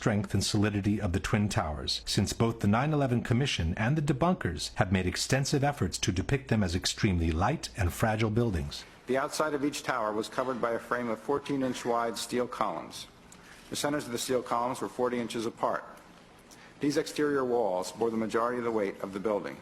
strength and solidity of the Twin Towers, since both the 9/11 Commission and the debunkers have made extensive efforts to depict them as extremely light and fragile buildings. The outside of each tower was covered by a frame of 14-inch wide steel columns. The centers of the steel columns were 40 inches apart. These exterior walls bore the majority of the weight of the building.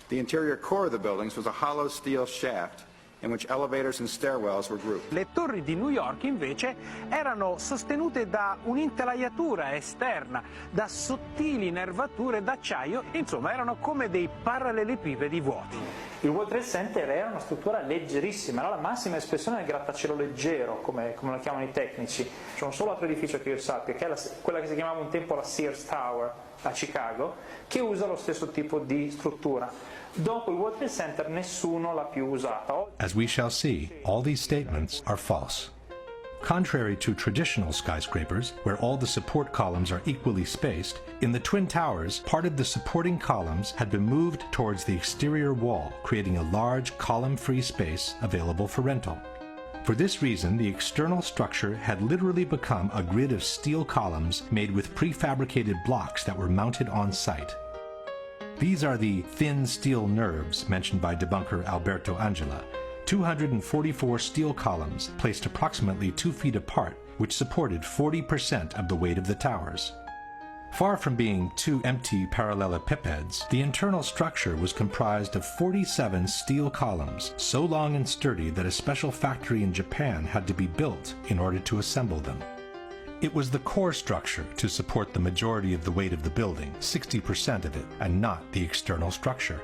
The interior core of the buildings was a hollow steel shaft in which elevators and stairwells were grouped. Le torri di New York invece erano sostenute da un'intelaiatura esterna, da sottili nervature d'acciaio, insomma erano come dei parallelepipedi vuoti. Il World Trade Center era una struttura leggerissima, era la massima espressione del grattacielo leggero, come lo chiamano i tecnici. C'è un solo altro edificio che io sappia, che è quella che si chiamava un tempo la Sears Tower a Chicago, che usa lo stesso tipo di struttura. Dopo il World Trade Center nessuno l'ha più usata. As we shall see, all these statements are false. Contrary to traditional skyscrapers, where all the support columns are equally spaced, in the Twin Towers, part of the supporting columns had been moved towards the exterior wall, creating a large column-free space available for rental. For this reason, the external structure had literally become a grid of steel columns made with prefabricated blocks that were mounted on site. These are the thin steel nerves mentioned by debunker Alberto Angela, 244 steel columns placed approximately 2 feet apart, which supported 40% of the weight of the towers. Far from being two empty parallelepipeds, the internal structure was comprised of 47 steel columns, so long and sturdy that a special factory in Japan had to be built in order to assemble them. It was the core structure to support the majority of the weight of the building, 60% of it, and not the external structure.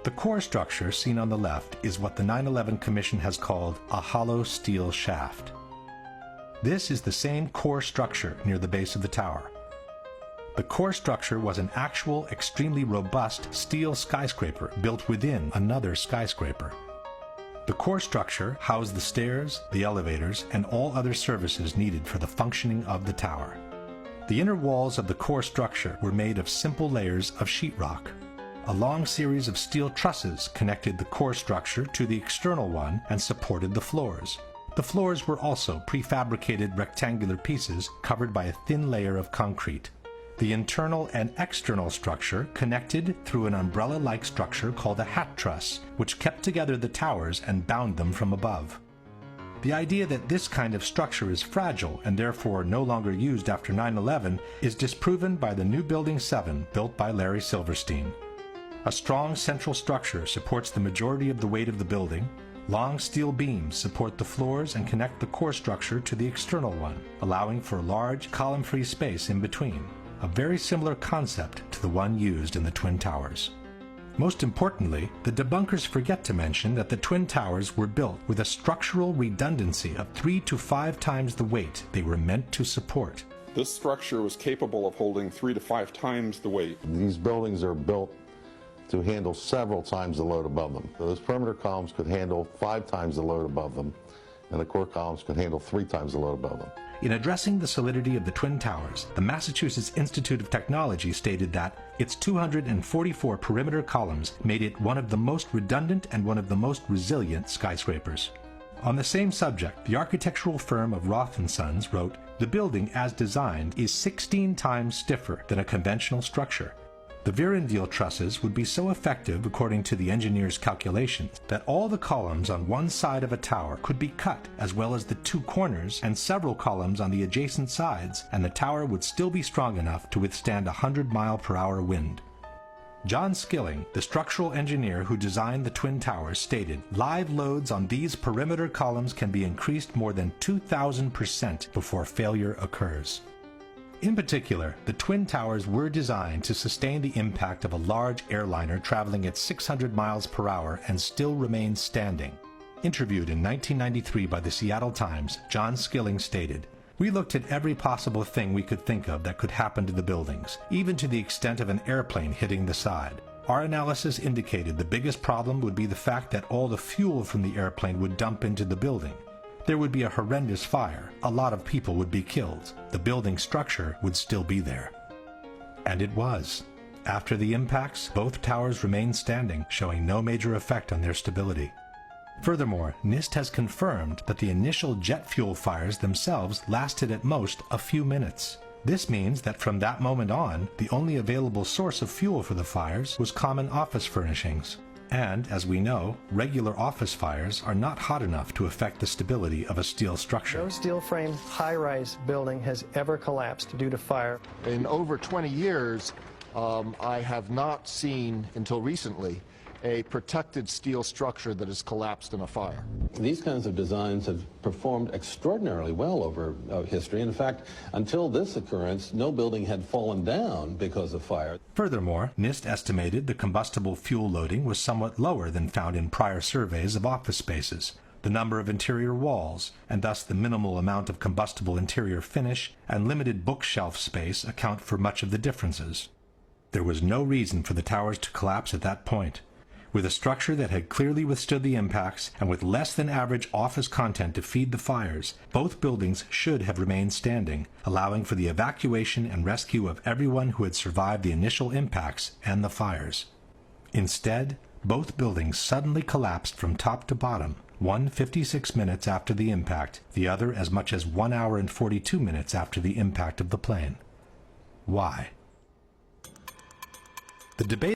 The core structure seen on the left is what the 9/11 Commission has called a hollow steel shaft. This is the same core structure near the base of the tower. The core structure was an actual, extremely robust steel skyscraper built within another skyscraper. The core structure housed the stairs, the elevators, and all other services needed for the functioning of the tower. The inner walls of the core structure were made of simple layers of sheetrock. A long series of steel trusses connected the core structure to the external one and supported the floors. The floors were also prefabricated rectangular pieces covered by a thin layer of concrete. The internal and external structure connected through an umbrella-like structure called a hat truss, which kept together the towers and bound them from above. The idea that this kind of structure is fragile and therefore no longer used after 9/11 is disproven by the new Building 7 built by Larry Silverstein. A strong central structure supports the majority of the weight of the building. Long steel beams support the floors and connect the core structure to the external one, allowing for a large column-free space in between. A very similar concept to the one used in the Twin Towers. Most importantly, the debunkers forget to mention that the Twin Towers were built with a structural redundancy of 3 to 5 times the weight they were meant to support. This structure was capable of holding 3 to 5 times the weight. These buildings are built to handle several times the load above them. So those perimeter columns could handle 5 times the load above them, and the core columns could handle 3 times the load above them. In addressing the solidity of the Twin Towers, the Massachusetts Institute of Technology stated that its 244 perimeter columns made it one of the most redundant and one of the most resilient skyscrapers. On the same subject, the architectural firm of Roth & Sons wrote, "The building as designed is 16 times stiffer than a conventional structure. The Vierendeel trusses would be so effective, according to the engineer's calculations, that all the columns on one side of a tower could be cut, as well as the 2 corners and several columns on the adjacent sides, and the tower would still be strong enough to withstand a 100-mile-per-hour wind." John Skilling, the structural engineer who designed the Twin Towers, stated, "Live loads on these perimeter columns can be increased more than 2,000% before failure occurs." In particular, the Twin Towers were designed to sustain the impact of a large airliner traveling at 600 miles per hour and still remain standing. Interviewed in 1993 by the Seattle Times, John Skilling stated, "We looked at every possible thing we could think of that could happen to the buildings, even to the extent of an airplane hitting the side. Our analysis indicated the biggest problem would be the fact that all the fuel from the airplane would dump into the building. There would be a horrendous fire, a lot of people would be killed, the building structure would still be there." And it was. After the impacts, both towers remained standing, showing no major effect on their stability. Furthermore, NIST has confirmed that the initial jet fuel fires themselves lasted at most a few minutes. This means that from that moment on, the only available source of fuel for the fires was common office furnishings. And, as we know, regular office fires are not hot enough to affect the stability of a steel structure. No steel frame high-rise building has ever collapsed due to fire. In over 20 years, I have not seen, until recently, a protected steel structure that has collapsed in a fire. These kinds of designs have performed extraordinarily well over history. In fact, until this occurrence, no building had fallen down because of fire. Furthermore, NIST estimated the combustible fuel loading was somewhat lower than found in prior surveys of office spaces. The number of interior walls, and thus the minimal amount of combustible interior finish and limited bookshelf space account for much of the differences. There was no reason for the towers to collapse at that point. With a structure that had clearly withstood the impacts and with less than average office content to feed the fires, both buildings should have remained standing, allowing for the evacuation and rescue of everyone who had survived the initial impacts and the fires. Instead, both buildings suddenly collapsed from top to bottom, one 56 minutes after the impact, the other as much as 1 hour and 42 minutes after the impact of the plane. Why? The debate